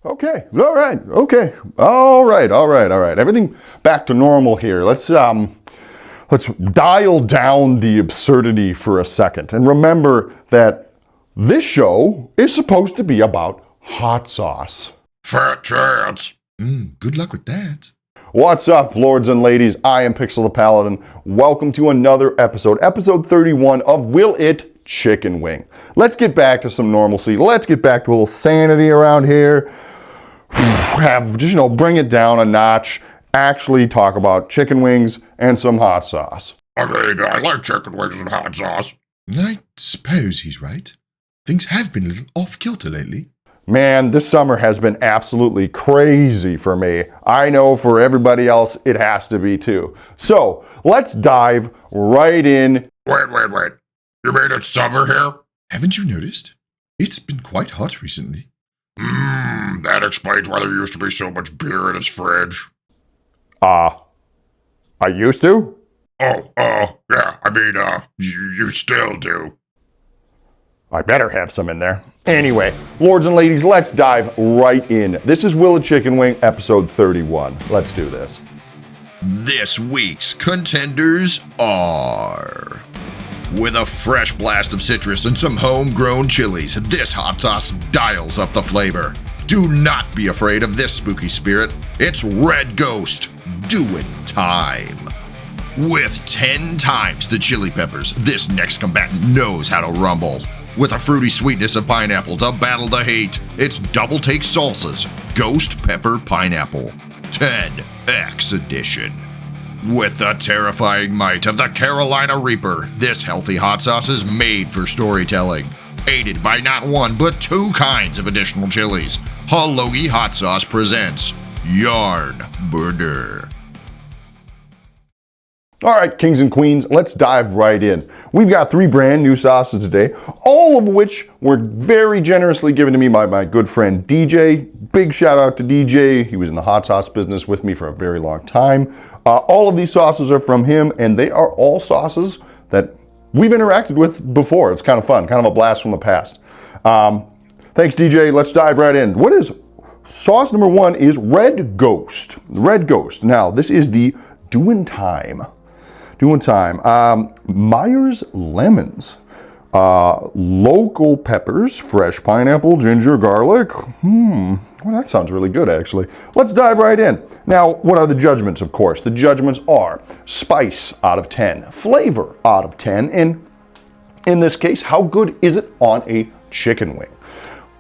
Okay, all right, okay, all right. Everything back to normal here. Let's dial down the absurdity for a second. And remember that this show is supposed to be about hot sauce. Fat chance. Good luck with that. What's up, lords and ladies? I am Pixel the Paladin. Welcome to another episode 31 of Will It Chicken Wing. Let's get back to some normalcy. Let's get back to a little sanity around here. Bring it down a notch. Actually talk about chicken wings and some hot sauce. I mean, I like chicken wings and hot sauce. I suppose he's right. Things have been a little off-kilter lately. Man, this summer has been absolutely crazy for me. I know for everybody else, it has to be too. So, let's dive right in. Wait. You mean it's summer here? Haven't you noticed? It's been quite hot recently. That explains why there used to be so much beer in his fridge. I used to? Yeah, I mean, you still do. I better have some in there. Anyway, lords and ladies, let's dive right in. This is Will It Chicken Wing, episode 31. Let's do this. This week's contenders are... With a fresh blast of citrus and some homegrown chilies, this hot sauce dials up the flavor. Do not be afraid of this spooky spirit. It's Red Ghost Doin Time. With 10 times the chili peppers, this next combatant knows how to rumble. With a fruity sweetness of pineapple to battle the hate, it's Double Take Salsa's Ghost Pepper Pineapple 10X Edition. With the terrifying might of the Carolina Reaper, this healthy hot sauce is made for storytelling. Aided by not one but two kinds of additional chilies, Halogi Hot Sauce presents JARN BURDR. All right, kings and queens, let's dive right in. We've got 3 brand new sauces today, all of which were very generously given to me by my good friend DJ. Big shout out to DJ. He was in the hot sauce business with me for a very long time. All of these sauces are from him, and they are all sauces that we've interacted with before. It's kind of fun, kind of a blast from the past. Thanks, DJ. Let's dive right in. What is sauce number 1 is Red Ghost. Red Ghost. Now, this is the Doin Time. Myers lemons, local peppers, fresh pineapple, ginger, garlic. Well, that sounds really good, actually. Let's dive right in. Now, what are the judgments, of course? The judgments are spice out of 10, flavor out of 10, and in this case, how good is it on a chicken wing?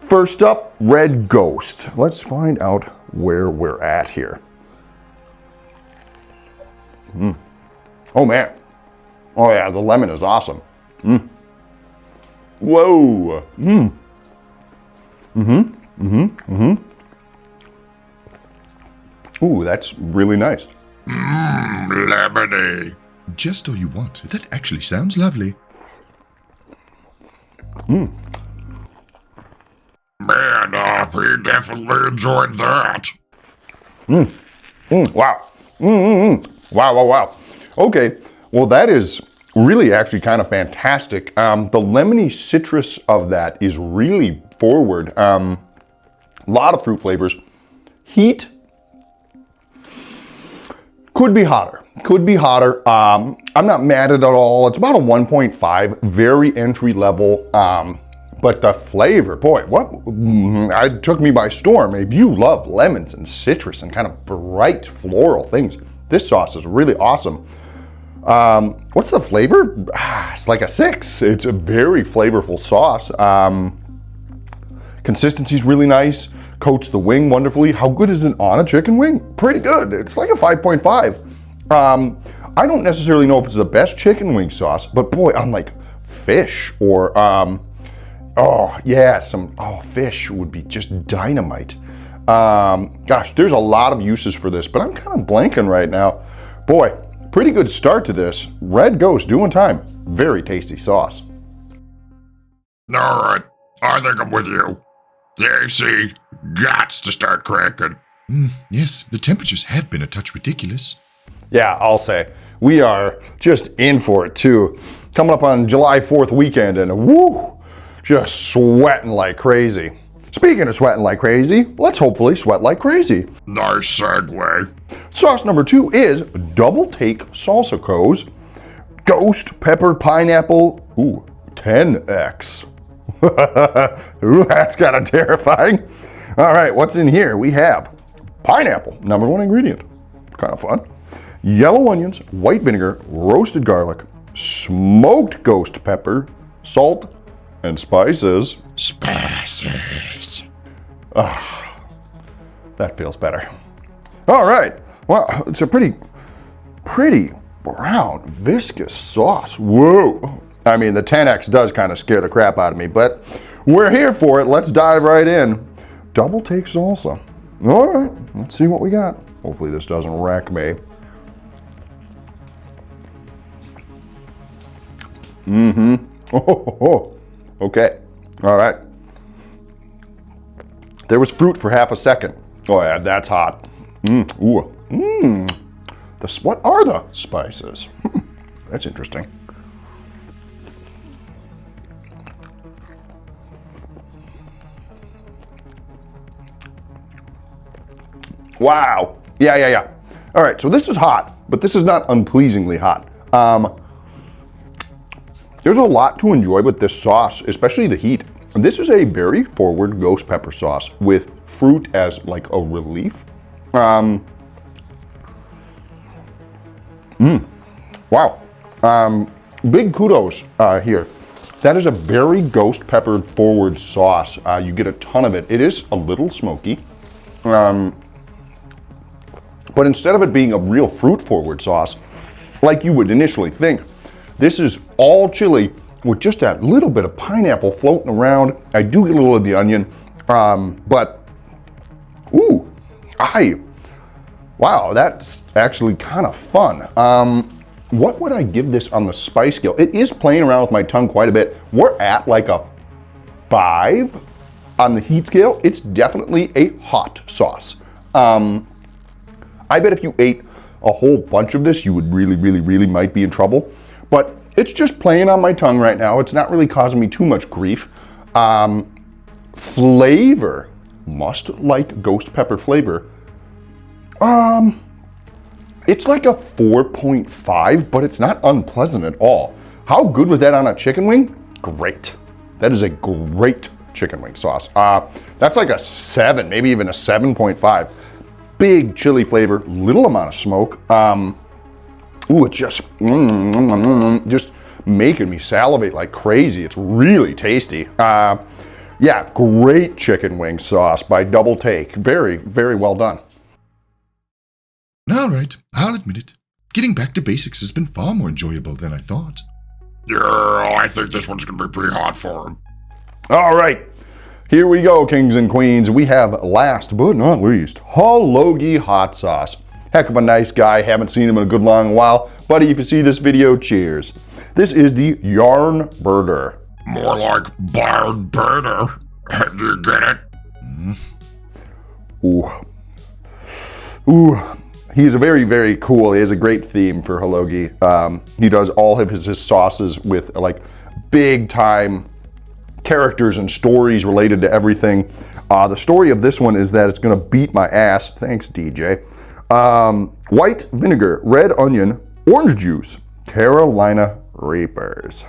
First up, Red Ghost. Let's find out where we're at here. Oh man. Oh yeah, the lemon is awesome. Whoa. Ooh, that's really nice. Lemony. Just all you want. That actually sounds lovely. Man, he definitely enjoyed that. Wow. Okay, well that is really actually kind of fantastic. The lemony citrus of that is really forward. A lot of fruit flavors. Heat could be hotter. I'm not mad at it at all. It's about a 1.5, very entry level. But the flavor, boy, it took me by storm. If you love lemons and citrus and kind of bright floral things, this sauce is really awesome. What's the flavor? It's like a 6. It's a very flavorful sauce. Consistency's really nice. Coats the wing wonderfully. How good is it on a chicken wing? Pretty good. It's like a 5.5. I don't necessarily know if it's the best chicken wing sauce, but boy, on like fish or fish would be just dynamite. Gosh, there's a lot of uses for this, but I'm kind of blanking right now. Boy, pretty good start to this. Red Ghost Doin Time. Very tasty sauce. All right, I think I'm with you. The AC gots to start cracking. Yes, the temperatures have been a touch ridiculous. Yeah, I'll say. We are just in for it too. Coming up on July 4th weekend and woo, just sweating like crazy. Speaking of sweating like crazy, let's hopefully sweat like crazy. Nice segue. Sauce number 2 is Double Take Salsa Co's Ghost Pepper Pineapple, 10X. Ooh, that's kind of terrifying. All right, what's in here? We have pineapple, number 1 ingredient. Kind of fun. Yellow onions, white vinegar, roasted garlic, smoked ghost pepper, salt, and spices. Spices. That feels better. All right. Well, it's a pretty brown, viscous sauce. Whoa. I mean, the 10X does kind of scare the crap out of me, but we're here for it. Let's dive right in. Double take salsa. All right. Let's see what we got. Hopefully this doesn't wreck me. Oh, okay. All right. There was fruit for half a second. Oh yeah, that's hot. What are the spices? That's interesting. Wow. Yeah. All right, so this is hot, but this is not unpleasingly hot. There's a lot to enjoy with this sauce, especially the heat. This is a very forward ghost pepper sauce with fruit as like a relief. Wow. Big kudos here. That is a very ghost peppered forward sauce. You get a ton of it. It is a little smoky. But instead of it being a real fruit forward sauce, like you would initially think, this is all chili with just that little bit of pineapple floating around. I do get a little of the onion, but wow, that's actually kind of fun. What would I give this on the spice scale? It is playing around with my tongue quite a bit. We're at like a 5 on the heat scale. It's definitely a hot sauce. I bet if you ate a whole bunch of this, you would really might be in trouble. But it's just playing on my tongue right now. It's not really causing me too much grief. Flavor, must like ghost pepper flavor. It's like a 4.5, but it's not unpleasant at all. How good was that on a chicken wing? Great. That is a great chicken wing sauce. That's like a 7, maybe even a 7.5. Big chili flavor, little amount of smoke. It's just making me salivate like crazy. It's really tasty. Yeah, great chicken wing sauce by Double Take. Very well done. All right, I'll admit it. Getting back to basics has been far more enjoyable than I thought. Yeah, I think this one's gonna be pretty hot for him. All right, here we go, kings and queens. We have, last but not least, Halogi hot sauce. Heck of a nice guy. Haven't seen him in a good long while. Buddy, if you see this video, cheers. This is the JARN BURDR. More like JARN BURDR. Do you get it? He's a very cool. He has a great theme for Halogi. He does all of his sauces with like big time characters and stories related to everything. The story of this one is that it's gonna beat my ass. Thanks, DJ. White vinegar, red onion, orange juice, Carolina Reapers,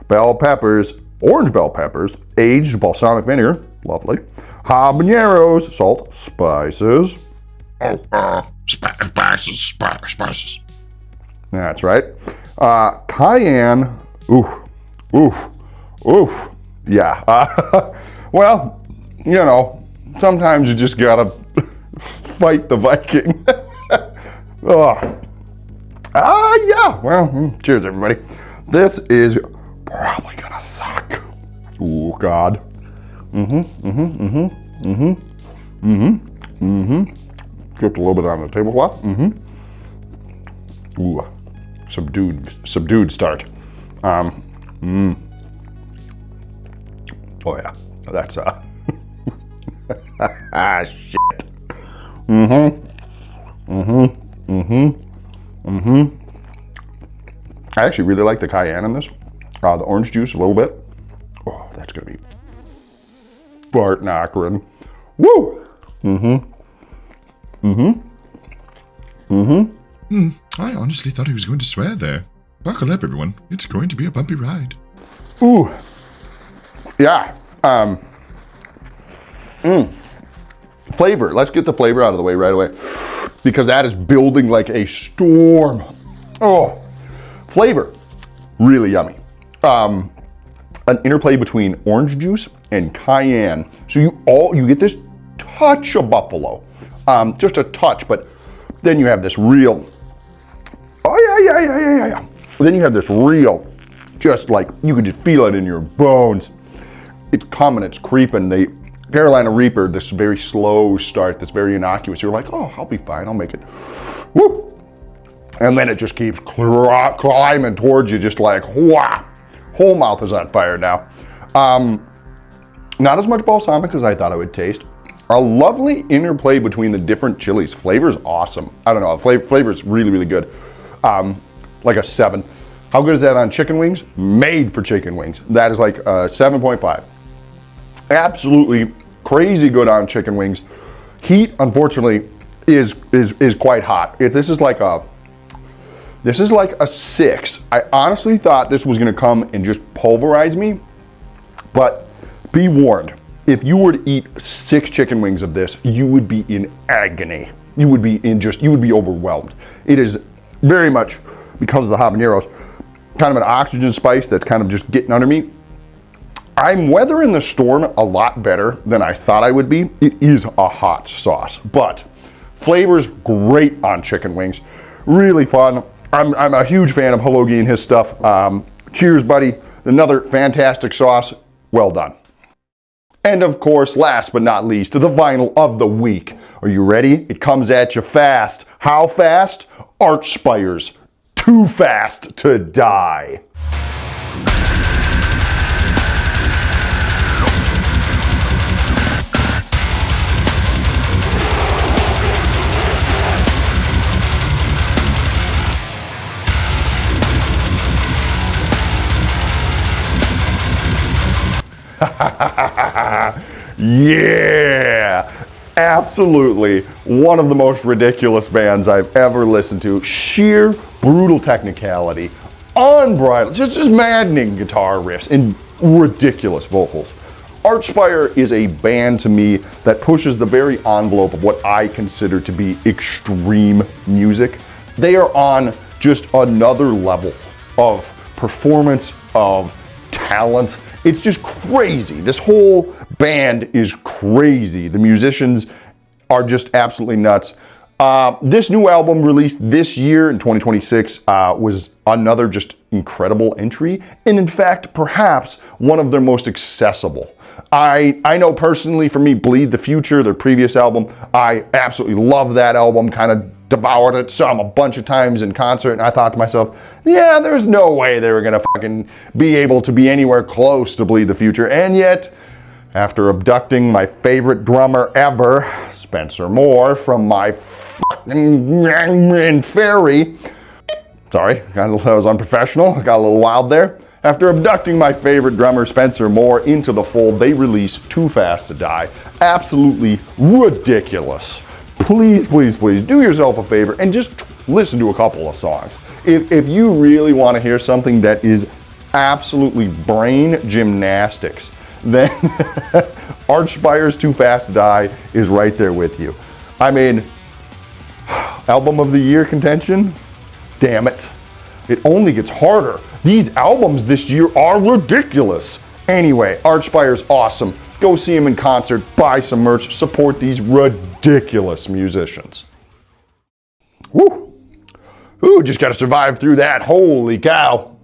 bell peppers, orange bell peppers, aged balsamic vinegar, lovely, habaneros, salt, spices. Spices. That's right. Cayenne, yeah. Well, you know, sometimes you just gotta fight the Viking. Yeah, well, cheers everybody. This is probably gonna suck. Oh God. Dripped a little bit on the tablecloth. Ooh, subdued start. Oh yeah, that's shit. I actually really like the cayenne in this. The orange juice a little bit. Oh, that's gonna be Bart Knockrin. Woo! I honestly thought he was going to swear there. Buckle up, everyone. It's going to be a bumpy ride. Ooh. Yeah. Flavor. Let's get the flavor out of the way right away, because that is building like a storm. Oh, flavor. Really yummy. An interplay between orange juice and cayenne. So you get this touch of buffalo. Just a touch, but then you have this real, yeah. Then you have this real, just like, you can just feel it in your bones. It's coming, it's creeping. The Carolina Reaper, this very slow start, that's very innocuous. You're like, oh, I'll be fine, I'll make it. Woo! And then it just keeps climbing towards you, just like, wow. Whole mouth is on fire now. Not as much balsamic as I thought I would taste. A lovely interplay between the different chilies. Flavor's awesome. I don't know, flavor's really, really good. Like a 7. How good is that on chicken wings? Made for chicken wings. That is like a 7.5. Absolutely crazy good on chicken wings. Heat, unfortunately, is quite hot. If this is like a 6. I honestly thought this was gonna come and just pulverize me, but be warned, if you were to eat 6 chicken wings of this, you would be in agony. You would be overwhelmed. It is very much, because of the habaneros, kind of an oxygen spice that's kind of just getting under me. I'm weathering the storm a lot better than I thought I would be. It is a hot sauce, but flavor's great on chicken wings. Really fun. I'm a huge fan of Halogi and his stuff. Cheers, buddy. Another fantastic sauce. Well done. And of course, last but not least, the vinyl of the week. Are you ready? It comes at you fast. How fast? Archspire's Too Fast to Die. Yeah, absolutely one of the most ridiculous bands I've ever listened to. Sheer brutal technicality, unbridled, just maddening guitar riffs and ridiculous vocals. Archspire is a band to me that pushes the very envelope of what I consider to be extreme music. They are on just another level of performance, of talent. It's just crazy. This whole band is crazy. The musicians are just absolutely nuts. This new album released this year in 2026 was another just incredible entry, and in fact, perhaps one of their most accessible. I know personally, for me, Bleed the Future, their previous album, I absolutely love that album, kind of devoured it a bunch of times in concert, and I thought to myself, yeah, there's no way they were gonna fucking be able to be anywhere close to Bleed the Future, and yet, after abducting my favorite drummer ever, Spencer Moore, from my fucking Ferry, sorry, that was unprofessional, got a little wild there. After abducting my favorite drummer, Spencer Moore, into the fold, they released Too Fast to Die. Absolutely ridiculous. Please, please, please do yourself a favor and just listen to a couple of songs. If you really want to hear something that is absolutely brain gymnastics, then Archspire's Too Fast to Die is right there with you. I mean, album of the year contention? Damn it. It only gets harder. These albums this year are ridiculous. Anyway, Archspire's awesome. Go see him in concert, buy some merch, support these ridiculous musicians. Woo! Ooh, just gotta survive through that. Holy cow.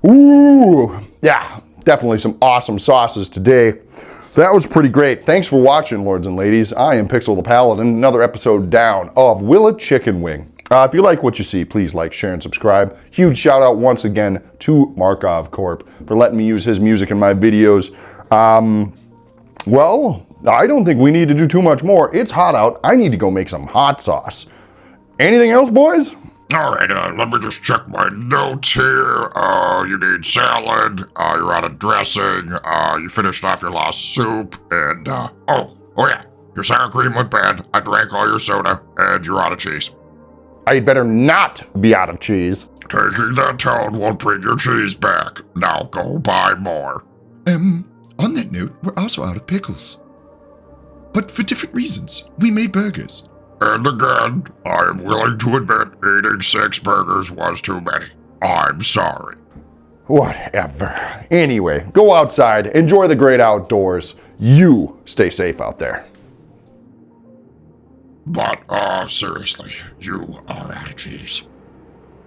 Ooh, yeah, definitely some awesome sauces today. That was pretty great. Thanks for watching, lords and ladies. I am Pixel the Paladin, another episode down of Will a Chicken Wing. If you like what you see, please like, share, and subscribe. Huge shout out once again to MARKOV Corp for letting me use his music in my videos. Well, I don't think we need to do too much more. It's hot out. I need to go make some hot sauce. Anything else, boys? Alright, let me just check my notes here. You need salad, you're out of dressing, you finished off your last soup, and, oh yeah, your sour cream went bad, I drank all your soda, and you're out of cheese. I'd better not be out of cheese. Taking that tone won't bring your cheese back. Now go buy more. On that note, we're also out of pickles. But for different reasons. We made burgers. And again, I am willing to admit eating 6 burgers was too many. I'm sorry. Whatever. Anyway, go outside, enjoy the great outdoors. You stay safe out there. But, seriously, you are out of cheese.